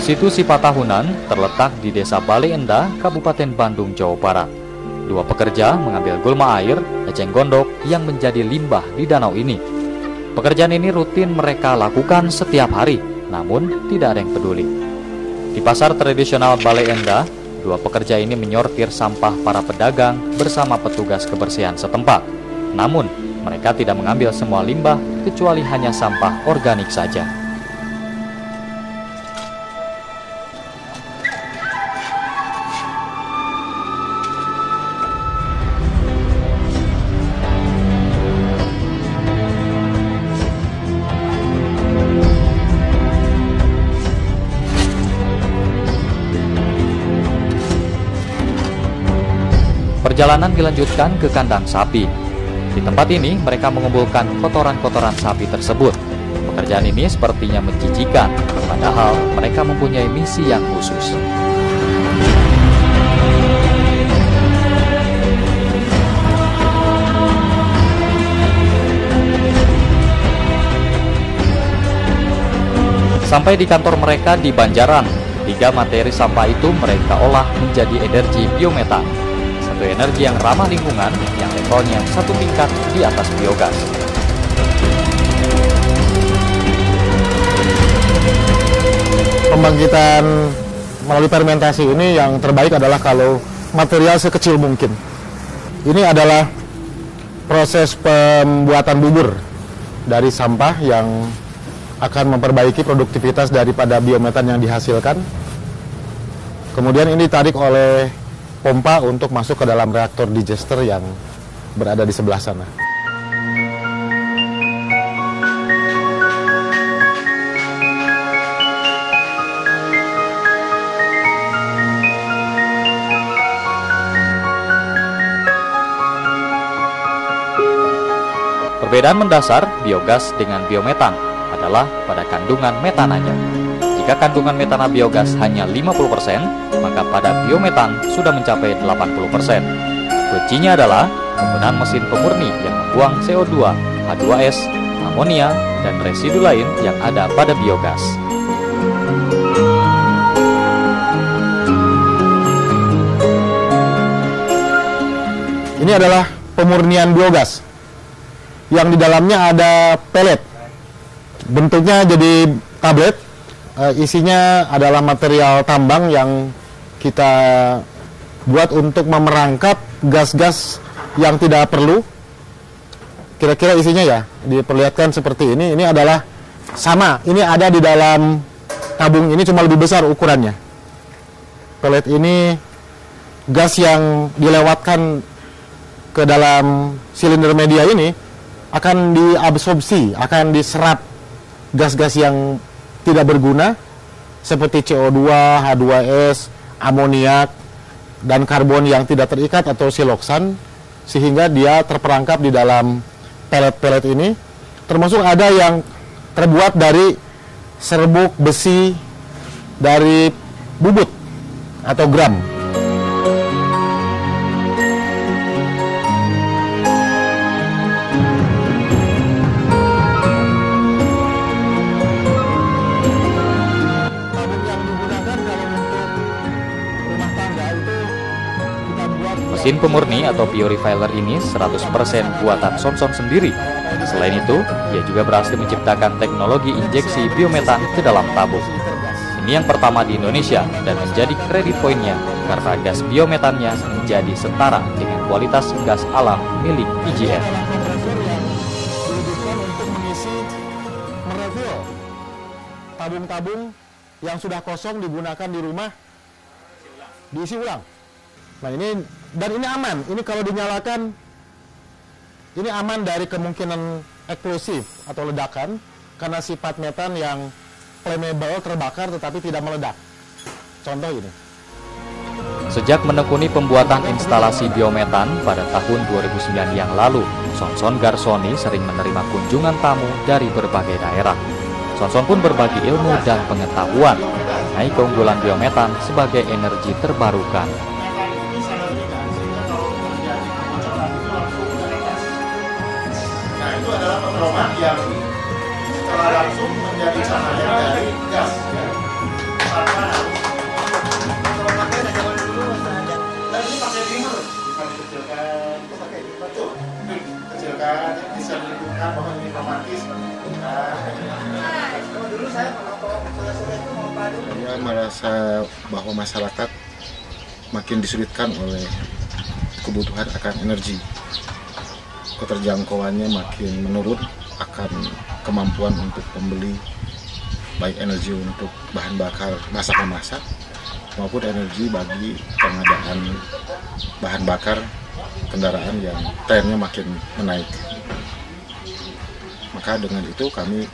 Situ Sipatahunan terletak di Desa Bale Endah, Kabupaten Bandung, Jawa Barat. Dua pekerja mengambil gulma air, eceng gondok yang menjadi limbah di danau ini. Pekerjaan ini rutin mereka lakukan setiap hari, namun tidak ada yang peduli. Di pasar tradisional Bale Endah, dua pekerja ini menyortir sampah para pedagang bersama petugas kebersihan setempat. Namun, mereka tidak mengambil semua limbah, kecuali hanya sampah organik saja. Perjalanan dilanjutkan ke kandang sapi. Di tempat ini, mereka mengumpulkan kotoran-kotoran sapi tersebut. Pekerjaan ini sepertinya menjijikan, padahal mereka mempunyai misi yang khusus. Sampai di kantor mereka di Banjaran, ketiga materi sampah itu mereka olah menjadi energi biometan. Energi yang ramah lingkungan yang levelnya satu tingkat di atas biogas. Pembangkitan melalui fermentasi ini yang terbaik adalah kalau material sekecil mungkin. Ini adalah proses pembuatan bubur dari sampah yang akan memperbaiki produktivitas daripada biometan yang dihasilkan. Kemudian ini ditarik oleh pompa untuk masuk ke dalam reaktor digester yang berada di sebelah sana. Perbedaan mendasar biogas dengan biometan adalah pada kandungan metananya. Jika kandungan metana biogas hanya 50%, maka pada biometan sudah mencapai 80%. Kuncinya adalah penggunaan mesin pemurni yang membuang CO2, H2S, amonia, dan residu lain yang ada pada biogas. Ini adalah pemurnian biogas yang di dalamnya ada pelet. Bentuknya jadi tablet. Isinya adalah material tambang yang kita buat untuk memerangkap gas-gas yang tidak perlu. Kira-kira isinya ya, diperlihatkan seperti ini. Ini adalah sama, ini ada di dalam tabung ini, cuma lebih besar ukurannya. Pelet ini gas yang dilewatkan ke dalam silinder media ini akan diabsorpsi, akan diserap gas-gas yang tidak berguna seperti CO2, H2S, amoniak, dan karbon yang tidak terikat atau siloksan, sehingga dia terperangkap di dalam pelet-pelet ini. Termasuk ada yang terbuat dari serbuk besi dari bubut atau gram. Mesin pemurni atau purifier ini 100% buatan Sonson sendiri. Selain itu, ia juga berhasil menciptakan teknologi injeksi biometan ke dalam tabung. Ini yang pertama di Indonesia dan menjadi kredit poinnya karena gas biometannya menjadi setara dengan kualitas gas alam milik IGN. Untuk mengisi merefill tabung-tabung yang sudah kosong digunakan di rumah, diisi ulang. Nah ini, dan ini aman, ini kalau dinyalakan, ini aman dari kemungkinan eksplosif atau ledakan, karena sifat metan yang flammable, terbakar tetapi tidak meledak. Contoh ini. Sejak menekuni pembuatan instalasi biometan pada tahun 2009 yang lalu, Sonson Garsoni sering menerima kunjungan tamu dari berbagai daerah. Sonson pun berbagi ilmu dan pengetahuan mengenai keunggulan biometan sebagai energi terbarukan. Itu adalah pengeroman yang secara langsung menjadi cahaya dari gas. Karena Saya merasa bahwa masyarakat makin disulitkan oleh kebutuhan akan energi. Keterjangkauannya makin menurun akan kemampuan untuk membeli baik energi untuk bahan bakar masak-memasak maupun energi bagi pengadaan bahan bakar kendaraan yang trennya makin menaik. Maka dengan itu kami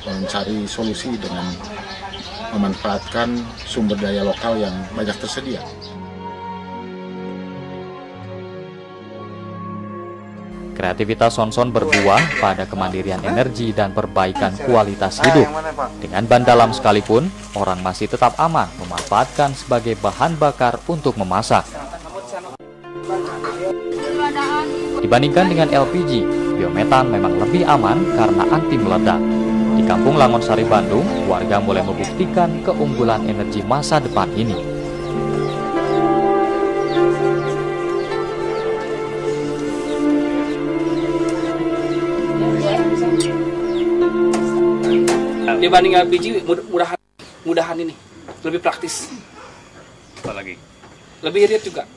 mencari solusi dengan memanfaatkan sumber daya lokal yang banyak tersedia. Kreativitas Sonson berbuah pada kemandirian energi dan perbaikan kualitas hidup. Dengan ban dalam sekalipun, orang masih tetap aman memanfaatkan sebagai bahan bakar untuk memasak. Dibandingkan dengan LPG, biometan memang lebih aman karena anti meledak. Di Kampung Langonsari, Bandung, warga mulai membuktikan keunggulan energi masa depan ini. Dibanding LPG, mudahan ini lebih praktis. Apalagi Lebih irit juga.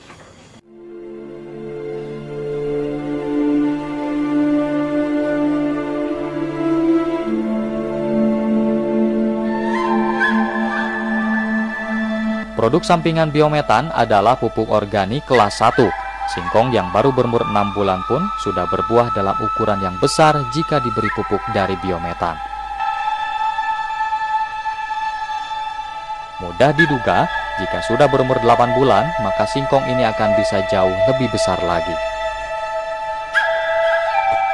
Produk sampingan biometan adalah pupuk organik kelas 1. Singkong yang baru berumur 6 bulan pun sudah berbuah dalam ukuran yang besar jika diberi pupuk dari biometan. Mudah diduga, jika sudah berumur 8 bulan, maka singkong ini akan bisa jauh lebih besar lagi.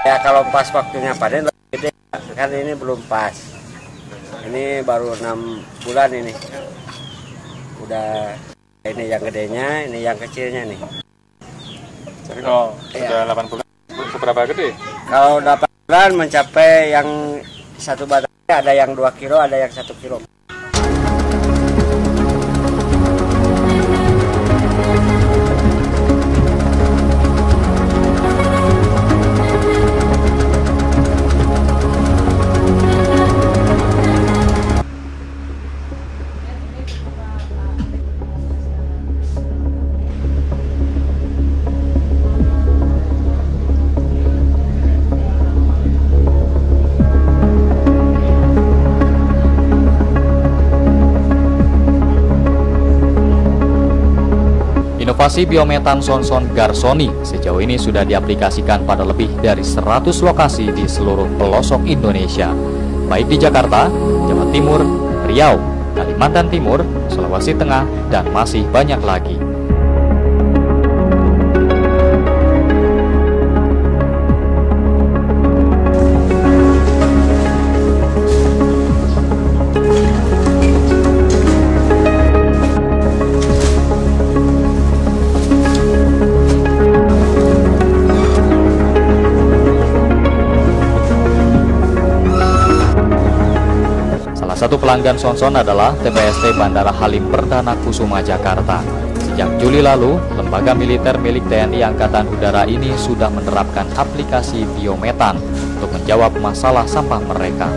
Ya kalau pas waktunya panen lebih gede, kan ini belum pas. Ini baru 6 bulan ini. Udah ini yang gedenya, ini yang kecilnya nih. Jadi kalau sudah 8 bulan, seberapa gede? Kalau 8 bulan mencapai yang satu batang, ada yang 2 kilo, ada yang 1 kilo. Inovasi biometan Sonson Garsoni sejauh ini sudah diaplikasikan pada lebih dari 100 lokasi di seluruh pelosok Indonesia, baik di Jakarta, Jawa Timur, Riau, Kalimantan Timur, Sulawesi Tengah, dan masih banyak lagi. Satu pelanggan Sonson adalah TPST Bandara Halim Perdana Kusuma, Jakarta. Sejak Juli lalu, lembaga militer milik TNI Angkatan Udara ini sudah menerapkan aplikasi biometan untuk menjawab masalah sampah mereka.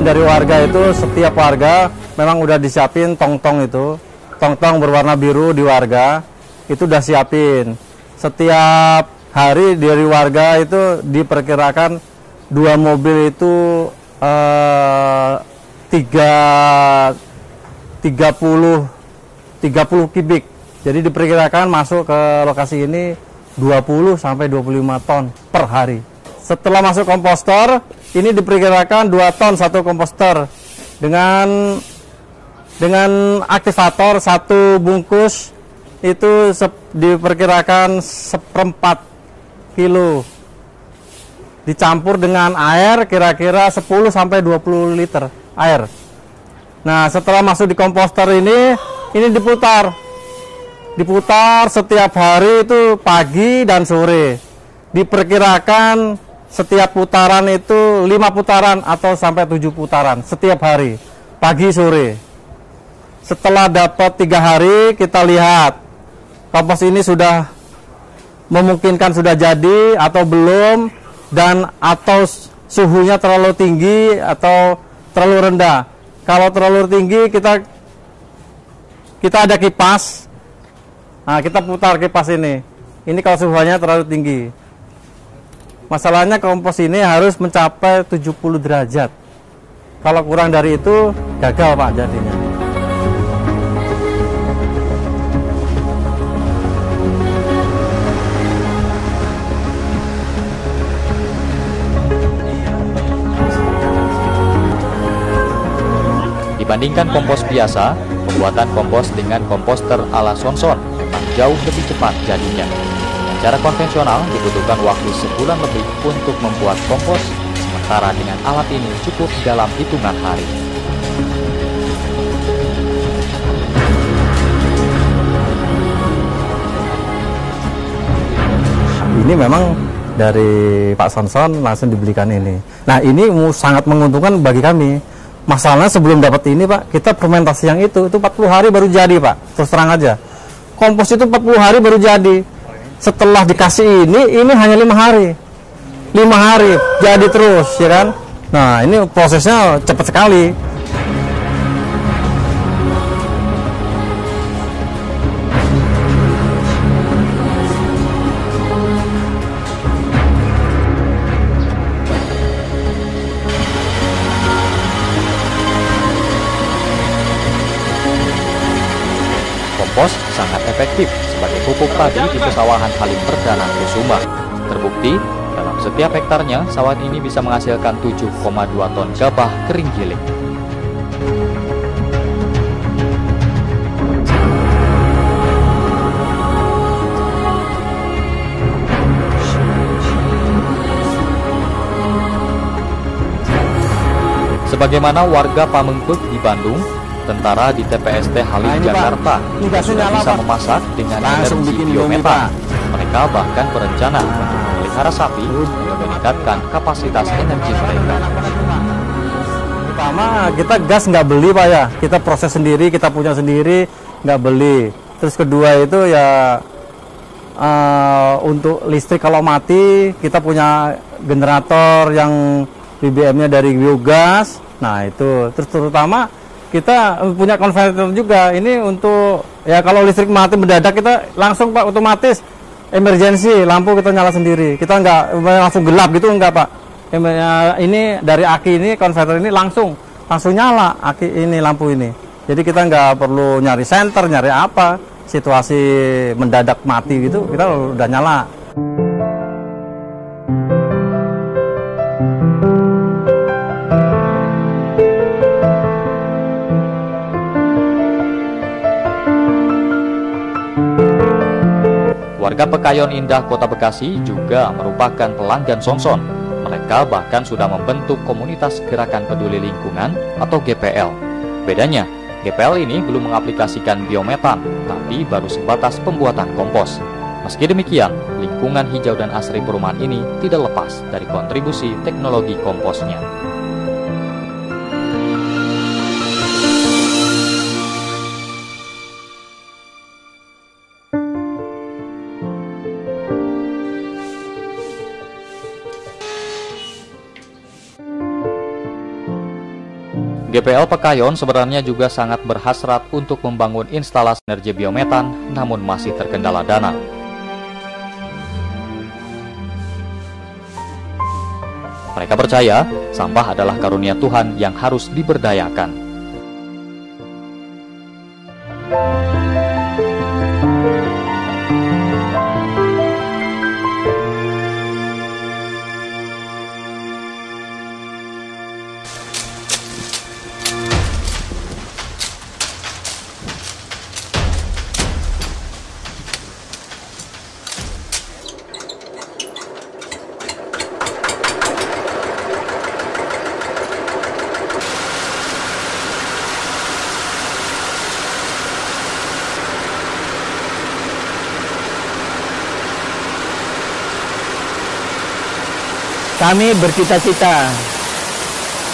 Dari warga itu, setiap warga memang udah disiapin tong-tong itu. Tong-tong berwarna biru di warga, itu udah siapin. Setiap hari dari warga itu diperkirakan 2 mobil itu 30 kubik. Jadi diperkirakan masuk ke lokasi ini 20 sampai 25 ton per hari. Setelah masuk komposter, ini diperkirakan 2 ton satu komposter dengan aktivator 1 bungkus itu diperkirakan 1/4 kilo dicampur dengan air kira-kira 10 sampai 20 liter air. Nah, setelah masuk di komposter ini diputar setiap hari itu pagi dan sore. Diperkirakan setiap putaran itu 5 putaran atau sampai 7 putaran setiap hari, pagi sore. Setelah dapat 3 hari, kita lihat kompos ini sudah memungkinkan sudah jadi atau belum, dan atau suhunya terlalu tinggi atau terlalu rendah. Kalau terlalu tinggi kita ada kipas. Nah, kita putar kipas ini. Ini kalau suhunya terlalu tinggi. Masalahnya kompos ini harus mencapai 70 derajat. Kalau kurang dari itu gagal Pak jadinya. Dibandingkan kompos biasa, pembuatan kompos dengan komposter ala Sonson memang jauh lebih cepat jadinya. Dengan cara konvensional dibutuhkan waktu sebulan lebih untuk membuat kompos, sementara dengan alat ini cukup dalam hitungan hari. Ini memang dari Pak Sonson langsung dibelikan ini. Nah, ini sangat menguntungkan bagi kami. Masalahnya sebelum dapat ini Pak, kita fermentasi yang itu 40 hari baru jadi Pak. Terus terang aja. Kompos itu 40 hari baru jadi. Setelah dikasih ini hanya 5 hari. 5 hari jadi terus, ya kan? Nah, ini prosesnya cepat sekali. Kompos sangat efektif sebagai pupuk padi di pesawahan Halim Perdana Kusuma. Terbukti, dalam setiap hektarnya, sawah ini bisa menghasilkan 7,2 ton gabah kering giling. Sebagaimana warga Pamengpeuk di Bandung, tentara di TPST Halim Jakarta sudah bisa memasak dengan energi biometan. Mereka bahkan berencana untuk memelihara sapi dan meningkatkan kapasitas energi mereka. Pertama, kita gas nggak beli Pak ya, kita proses sendiri, kita punya sendiri, nggak beli. Terus kedua itu ya untuk listrik kalau mati, kita punya generator yang BBM-nya dari biogas. Nah itu, terus terutama kita punya konverter juga. Ini untuk ya kalau listrik mati mendadak kita langsung Pak otomatis emergency lampu kita nyala sendiri. Kita nggak langsung gelap gitu enggak Pak. Ini dari aki ini konverter ini langsung nyala aki ini lampu ini. Jadi kita nggak perlu nyari senter nyari apa. Situasi mendadak mati gitu kita udah nyala. Warga Pekayon Indah, Kota Bekasi juga merupakan pelanggan Sonson. Mereka bahkan sudah membentuk komunitas Gerakan Peduli Lingkungan atau GPL. Bedanya, GPL ini belum mengaplikasikan biometan, tapi baru sebatas pembuatan kompos. Meski demikian, lingkungan hijau dan asri perumahan ini tidak lepas dari kontribusi teknologi komposnya. GPL Pekayon sebenarnya juga sangat berhasrat untuk membangun instalasi energi biometan, namun masih terkendala dana. Mereka percaya sampah adalah karunia Tuhan yang harus diberdayakan. Kami bercita-cita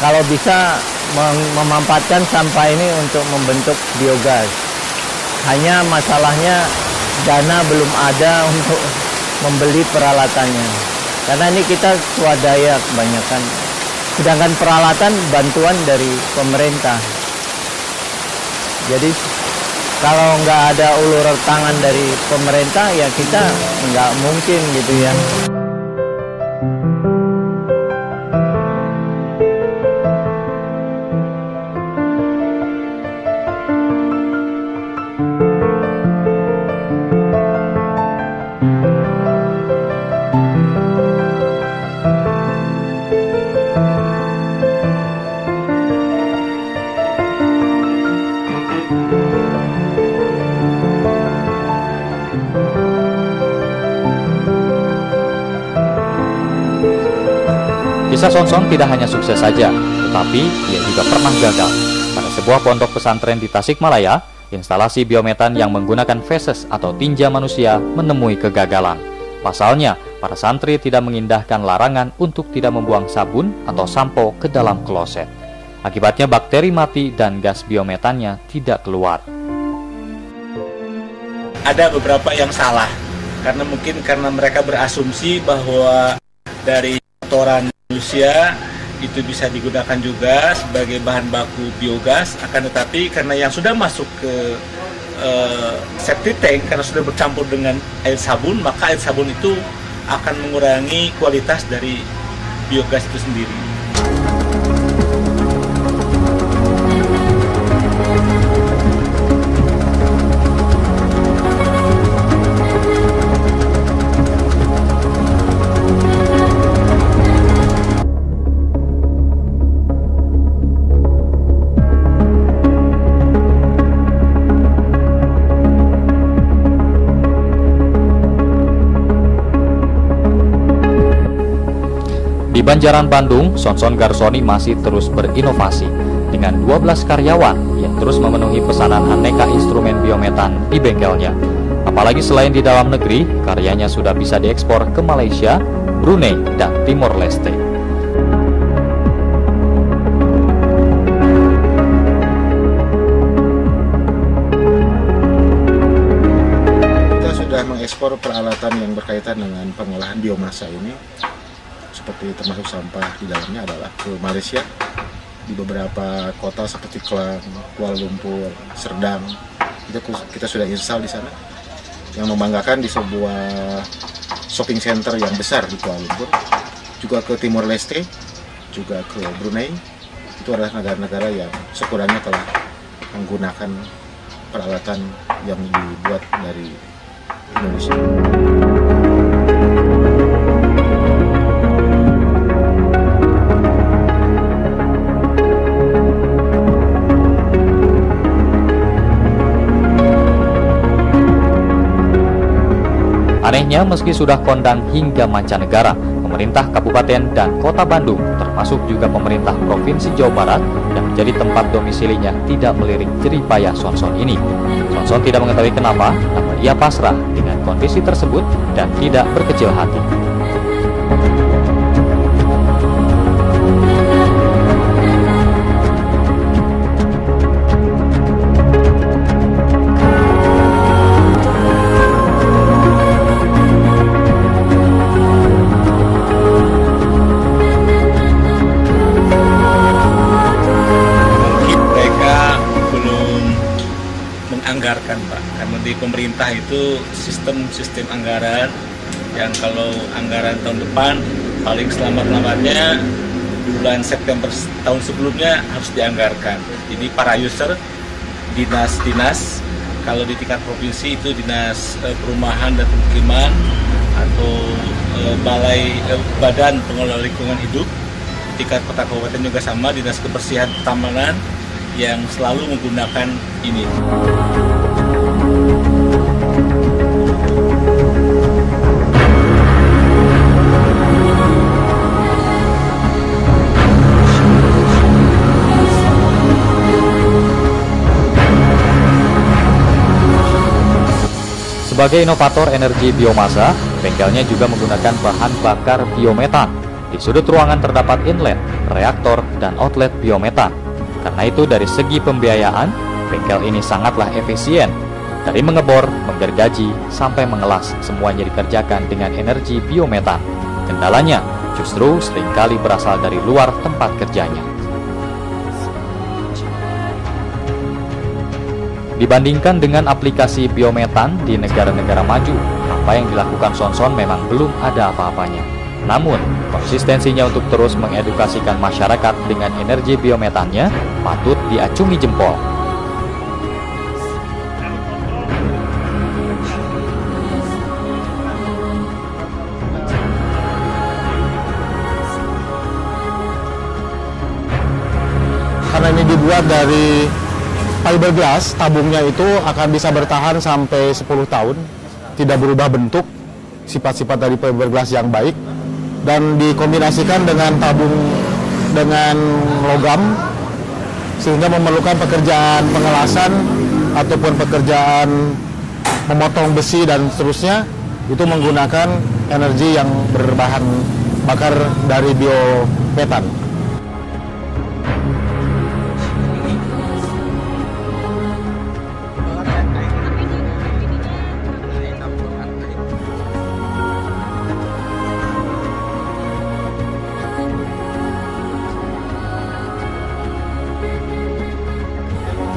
kalau bisa memanfaatkan sampah ini untuk membentuk biogas. Hanya masalahnya dana belum ada untuk membeli peralatannya. Karena ini kita swadaya kebanyakan. Sedangkan peralatan bantuan dari pemerintah. Jadi kalau nggak ada ulur tangan dari pemerintah, ya kita nggak mungkin gitu ya. Kisah Sonson tidak hanya sukses saja, tetapi ia juga pernah gagal. Pada sebuah pondok pesantren di Tasikmalaya, instalasi biometan yang menggunakan feses atau tinja manusia menemui kegagalan. Pasalnya, para santri tidak mengindahkan larangan untuk tidak membuang sabun atau sampo ke dalam kloset. Akibatnya bakteri mati dan gas biometannya tidak keluar. Ada beberapa yang salah, karena mereka berasumsi bahwa dari kotoran manusia itu bisa digunakan juga sebagai bahan baku biogas, akan tetapi karena yang sudah masuk ke septic tank, karena sudah bercampur dengan air sabun, maka air sabun itu akan mengurangi kualitas dari biogas itu sendiri. Di Banjaran Bandung, Sonson Garsoni masih terus berinovasi dengan 12 karyawan yang terus memenuhi pesanan aneka instrumen biometan di bengkelnya. Apalagi selain di dalam negeri, karyanya sudah bisa diekspor ke Malaysia, Brunei, dan Timor Leste. Kita sudah mengekspor peralatan yang berkaitan dengan pengolahan biomasa ini, seperti termasuk sampah di dalamnya adalah ke Malaysia, di beberapa kota seperti Klang, Kuala Lumpur, Serdang. Kita sudah install di sana, yang membanggakan di sebuah shopping center yang besar di Kuala Lumpur, juga ke Timor Leste, juga ke Brunei. Itu adalah negara-negara yang sekurangnya telah menggunakan peralatan yang dibuat dari Indonesia. Anehnya, meski sudah kondang hingga mancanegara, pemerintah Kabupaten dan Kota Bandung, termasuk juga pemerintah Provinsi Jawa Barat yang menjadi tempat domisilinya, tidak melirik jerih payah Sonson ini. Sonson tidak mengetahui kenapa, namun ia pasrah dengan kondisi tersebut dan tidak berkecil hati. Anggarkan, Pak, karena di pemerintah itu sistem anggaran yang kalau anggaran tahun depan paling selamat-selamatnya bulan September tahun sebelumnya harus dianggarkan. Jadi para user, dinas-dinas, kalau di tingkat provinsi itu dinas perumahan dan pemukiman atau badan pengelola lingkungan hidup, di tingkat kota kabupaten juga sama, dinas kebersihan pertamanan yang selalu menggunakan ini. Sebagai inovator energi biomasa, bengkelnya juga menggunakan bahan bakar biometan. Di sudut ruangan terdapat inlet, reaktor, dan outlet biometan. Karena itu dari segi pembiayaan, bengkel ini sangatlah efisien. Dari mengebor, menggergaji, sampai mengelas, semuanya dikerjakan dengan energi biometan. Kendalanya, justru seringkali berasal dari luar tempat kerjanya. Dibandingkan dengan aplikasi biometan di negara-negara maju, apa yang dilakukan Sonson memang belum ada apa-apanya. Namun, konsistensinya untuk terus mengedukasikan masyarakat dengan energi biometannya patut diacungi jempol. Karena ini dibuat dari fiberglass, tabungnya itu akan bisa bertahan sampai 10 tahun, tidak berubah bentuk, sifat-sifat dari fiberglass yang baik, dan dikombinasikan dengan tabung dengan logam, sehingga memerlukan pekerjaan pengelasan ataupun pekerjaan memotong besi dan seterusnya, itu menggunakan energi yang berbahan bakar dari biometan.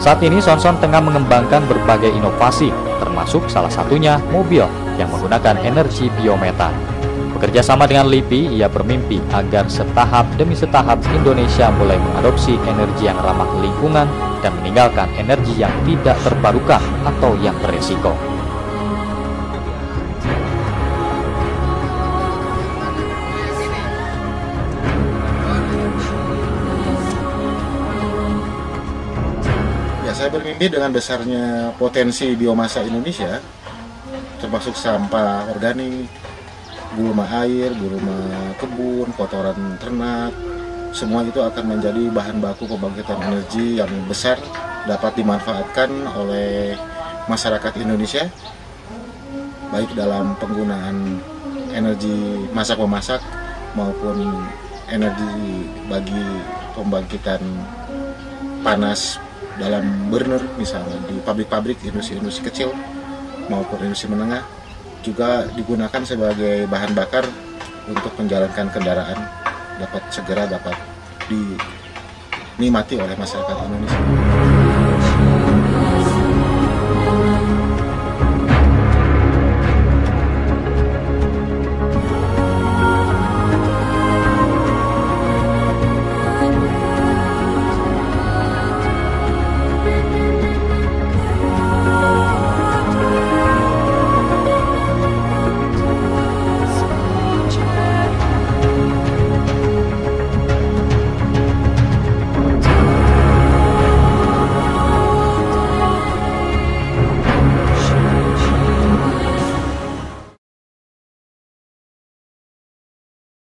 Saat ini Sonson tengah mengembangkan berbagai inovasi, termasuk salah satunya mobil yang menggunakan energi biometan. Bekerja sama dengan LIPI, ia bermimpi agar setahap demi setahap Indonesia mulai mengadopsi energi yang ramah lingkungan dan meninggalkan energi yang tidak terbarukan atau yang beresiko. Saya bermimpi dengan besarnya potensi biomasa Indonesia, termasuk sampah organik, gulma air, gulma kebun, kotoran ternak, semua itu akan menjadi bahan baku pembangkitan energi yang besar, dapat dimanfaatkan oleh masyarakat Indonesia, baik dalam penggunaan energi masak-memasak maupun energi bagi pembangkitan panas dalam burner, misalnya di pabrik-pabrik, industri-industri kecil maupun industri menengah, juga digunakan sebagai bahan bakar untuk menjalankan kendaraan, dapat segera dinikmati oleh masyarakat Indonesia.